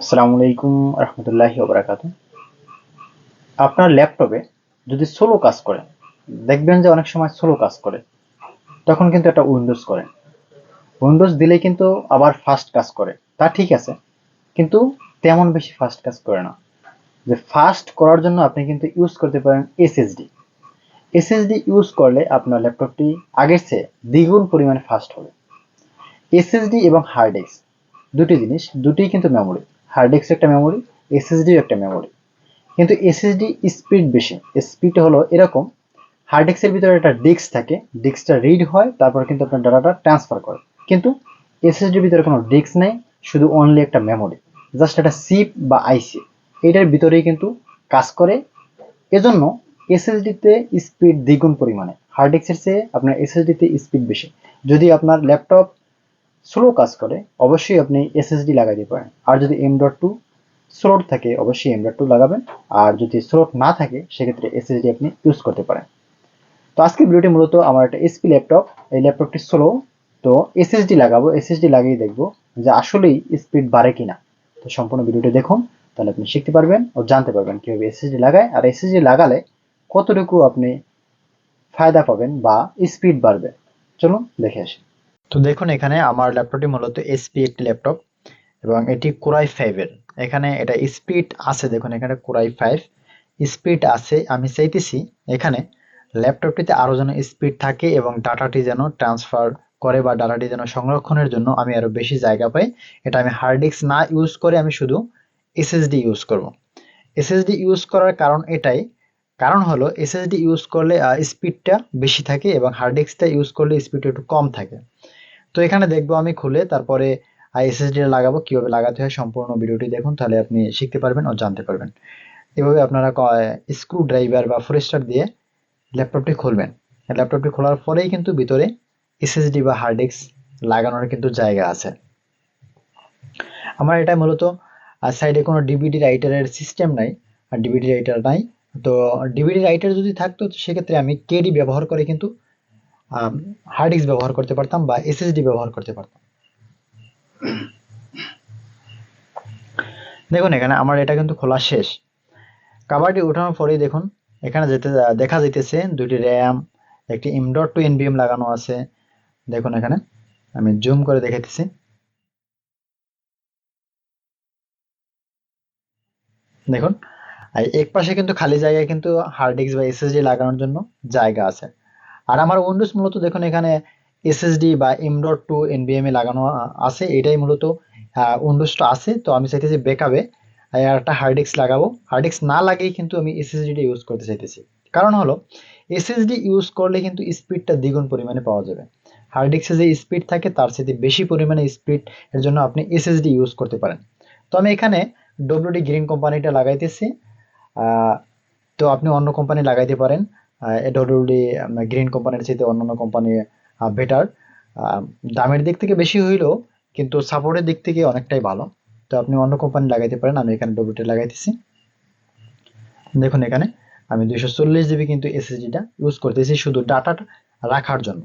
আসসালামু আলাইকুম রহমতুল্লাহি ওয়া বারাকাতুহু। আপনার ল্যাপটপে যদি স্লো কাজ করে, দেখবেন যে অনেক সময় স্লো কাজ করে, তখন কিন্তু একটা উইন্ডোজ করেন। উইন্ডোজ দিলেই কিন্তু আবার ফাস্ট কাজ করে, তা ঠিক আছে, কিন্তু তেমন বেশি ফাস্ট কাজ করে না। যে ফাস্ট করার জন্য আপনি কিন্তু ইউজ করতে পারেন এসএসডি। এসএসডি ইউজ করলে আপনার ল্যাপটপটি আগের চেয়ে দ্বিগুণ পরিমাণে ফাস্ট হবে। এসএসডি এবং হার্ড ডিস্ক দুটি জিনিস, দুটিই কিন্তু মেমোরি। হার্ড ডিস্ক একটা মেমোরি, এসএসডিও একটা মেমোরি। কিন্তু এসএসডি স্পিড বেশি। স্পিড হলো এরকম, হার্ড ডিস্কের ভিতরে একটা ডিস্ক থাকে, ডিস্কটা রিড হয়, তারপর কিন্তু আপনার ডাটাটা ট্রান্সফার করে। কিন্তু এসএসডির ভিতরে কোনো ডিস্ক নেই, শুধু অনলি একটা মেমোরি, জাস্ট একটা চিপ বা আইসি, এটার ভিতরেই কিন্তু কাজ করে। এজন্য এসএসডিতে স্পিড দ্বিগুণ পরিমাণে, হার্ড ডিস্কের চেয়ে আপনার এসএসডিতে স্পিড বেশি। যদি আপনার ল্যাপটপ স্লো কাজ করে, অবশ্যই আপনি এসএসডি লাগাইতে পারেন। আর যদি M.2 স্লট থাকে, অবশ্যই M.2 লাগাবেন। আর যদি স্লট না থাকে, সেক্ষেত্রে এসএসডি আপনি ইউজ করতে পারেন। তো আজকের ভিডিওটি মূলত আমার একটা এসপি ল্যাপটপ, এই ল্যাপটপটি স্লো, তো এসএসডি লাগাবো, এসএসডি লাগিয়ে দেখবো যে আসলেই স্পিড বাড়ে কিনা। তো সম্পূর্ণ ভিডিওটি দেখুন, তাহলে আপনি শিখতে পারবেন ও জানতে পারবেন কিভাবে এসএসডি লাগায়, আর এসএসডি লাগালে কতটুকু আপনি ফায়দা পাবেন বা স্পিড বাড়বে। চলুন দেখে আসি। তো দেখুন, এখানে আমার ল্যাপটপটি মূলত এসপি একটি ল্যাপটপ এবং এটি কোরাই 5 এর। এখানে এটা স্পিড আছে, দেখুন এখানে কোরাই 5 স্পিড আছে। আমি চাইতেছি এখানে ল্যাপটপটিতে আরো যেন স্পিড থাকে এবং ডাটাটি যেন ট্রান্সফার করে বা ডাটাটি যেন সংরক্ষণের জন্য আমি আরো বেশি জায়গা পাই। এটা আমি হার্ড ডিস্ক না ইউজ করে আমি শুধু এসএসডি ইউজ করব। এসএসডি ইউজ করার কারণ এটাই, কারণ হলো এসএসডি ইউজ করলে স্পিডটা বেশি থাকে এবং হার্ড ডিস্কটা ইউজ করলে স্পিডটা একটু কম থাকে। তো এখানে দেখবো আমি খুলে, তারপরে এসএসডি লাগাবো। কিভাবে লাগাতে হয় সম্পূর্ণ ভিডিওটি দেখুন, তাহলে আপনি শিখতে পারবেন ও জানতে পারবেন। এভাবে আপনারা স্ক্রু ড্রাইভার বা ফোরেস্টার দিয়ে ল্যাপটপটি খুলবেন। ল্যাপটপটি খোলার পরেই কিন্তু ভিতরে এসএসডি বা হার্ড ডিস্ক লাগানোর কিন্তু জায়গা আছে। আমার এটা মূলত সাইডে কোনো ডিভিডি রাইটারের সিস্টেম নাই, আর ডিভিডি রাইটার নাই। তো ডিভিডি রাইটার যদি থাকতো, তো সেক্ষেত্রে আমি কেডি ব্যবহার করে কিন্তু হার্ড ডিস্ক ব্যবহার করতে পারতাম বা এসএসডি ব্যবহার করতে পারতাম। দেখুন, এখানে আমার এটা কিন্তু খোলা শেষ। কাভারটি ওঠানোর পরেই দেখুন, এখানে দেখা যাইতেছে দুইটি র্যাম, একটি M.2 NVM লাগানো আছে। দেখুন এখানে আমি জুম করে দেখাইতেছি। দেখুন, এক পাশে কিন্তু খালি জায়গায় কিন্তু হার্ড ডিস্ক বা এসএসডি লাগানোর জন্য জায়গা আছে। আর আমার উইন্ডোজ মূলত দেখুন এখানে এসএসডি বা M.2 NVMe লাগানো আছে, এটাই মূলত উইন্ডোজটা আছে। তো আমি চাইতেছি ব্যাকআপে আর একটা হার্ড ডিস্ক লাগাবো। হার্ড ডিস্ক না লাগিয়ে কিন্তু আমি এসএসডিটা ইউজ করতে চাইতেছি। কারণ হলো এসএসডি ইউজ করলে কিন্তু স্পিডটা দ্বিগুণ পরিমাণে পাওয়া যাবে। হার্ড ডিস্কে যে স্পিড থাকে তার সাথে বেশি পরিমাণে স্পিড, এর জন্য আপনি এসএসডি ইউজ করতে পারেন। তো আমি এখানে ডব্লিউডি গ্রিন কোম্পানিটা লাগাইতেছি। আহ, তো আপনি অন্য কোম্পানি লাগাইতে পারেন। ডব্লিউডি গ্রিন কোম্পানির চাইতে অন্যান্য কোম্পানি বেটার। দামের দিক থেকে বেশি হইলেও কিন্তু সাপোর্টের দিক থেকে অনেকটাই ভালো। তো আপনি অন্য কোম্পানি লাগাইতে পারেন, আমি এখানে ডব্লিউডি লাগাইতেছি। দেখুন এখানে আমি 240 জিবি কিন্তু এসএসডিটা ইউজ করতেছি শুধু ডাটাটা রাখার জন্য,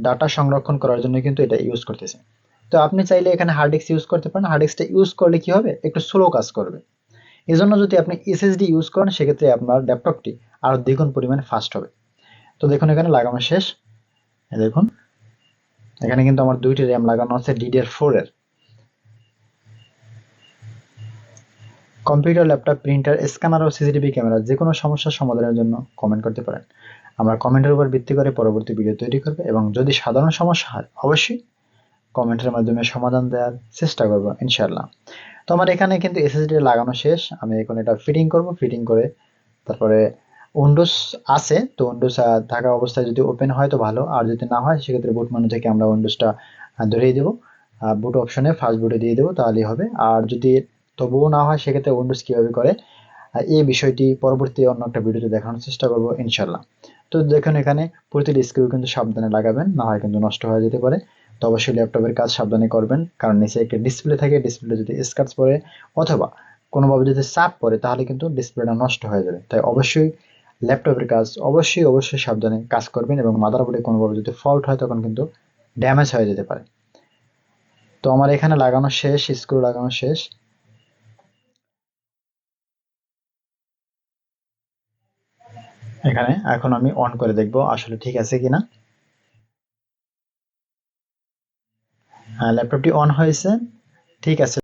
ডাটা সংরক্ষণ করার জন্য কিন্তু এটা ইউজ করতেছি। তো আপনি চাইলে এখানে হার্ড ডিস্ক ইউজ করতে পারেন। হার্ড ডিস্কটা ইউজ করলে কি হবে, একটু স্লো কাজ করবে। এজন্য যদি আপনি এসএসডি ইউজ করেন, সেক্ষেত্রে আপনার ল্যাপটপটি আরো দ্বিগুণ পরিমাণে ফাস্ট হবে। তো দেখুন এখানে লাগানো শেষ। এই দেখুন, এখানে কিন্তু আমার দুইটি র্যাম লাগানো আছে DDR4 এর। কম্পিউটার, ল্যাপটপ, প্রিন্টার, স্ক্যানার ও সিসিটিভি ক্যামেরা যে কোনো সমস্যার সমাধানের জন্য কমেন্ট করতে পারেন। আমরা কমেন্টের উপর ভিত্তি করে পরবর্তী ভিডিও তৈরি করবে, এবং যদি সাধারণ সমস্যা হয় অবশ্যই কমেন্টের মাধ্যমে সমাধান দেওয়ার চেষ্টা করব ইনশাআল্লাহ। তো আমার এখানে কিন্তু এসএসডি লাগানো শেষ। আমি এখন এটা ফিটিং করব। ফিটিং করে তারপরে উইন্ডোজ আছে, তো উইন্ডোজ থাকা অবস্থায় যদি ওপেন হয় তো ভালো, আর যদি না হয় সেক্ষেত্রে বুট মেনু থেকে আমরা উইন্ডোজটা ধরিয়ে দেবো। বুট অপশনে ফার্স্ট বুটে দিয়ে দেবো, তাহলেই হবে। আর যদি তবুও না হয়, সেক্ষেত্রে উইন্ডোজ কিভাবে করে এই বিষয়টি পরবর্তী অন্য একটা ভিডিওতে দেখানোর চেষ্টা করব ইনশাল্লাহ। তো দেখুন এখানে প্রতিটি স্ক্রু কিন্তু সাবধানে লাগাবেন, না হয় কিন্তু নষ্ট হয়ে যেতে পারে। তো অবশ্যই ল্যাপটপের কাজ সাবধানে করবেন, কারণ নিচে একটা ডিসপ্লে থাকে, ডিসপ্লে যদি স্ক্র্যাচ পড়ে অথবা কোনোভাবে যদি চাপ পড়ে, তাহলে কিন্তু ডিসপ্লেটা নষ্ট হয়ে যাবে। তাই অবশ্যই ল্যাপটপের কাজ অবশ্যই সাবধানে কাজ করবেন, এবং মাদারবোর্ডে কোনোভাবে যদি ফল্ট হয়, তখন কিন্তু ড্যামেজ হয়ে যেতে পারে। তো আমার এখানে লাগানো শেষ, স্ক্রু লাগানো শেষ। এখানে এখন আমি অন করে দেখব আসলে ঠিক আছে কিনা। ল্যাপটপটি অন হয়েছে, ঠিক আছে।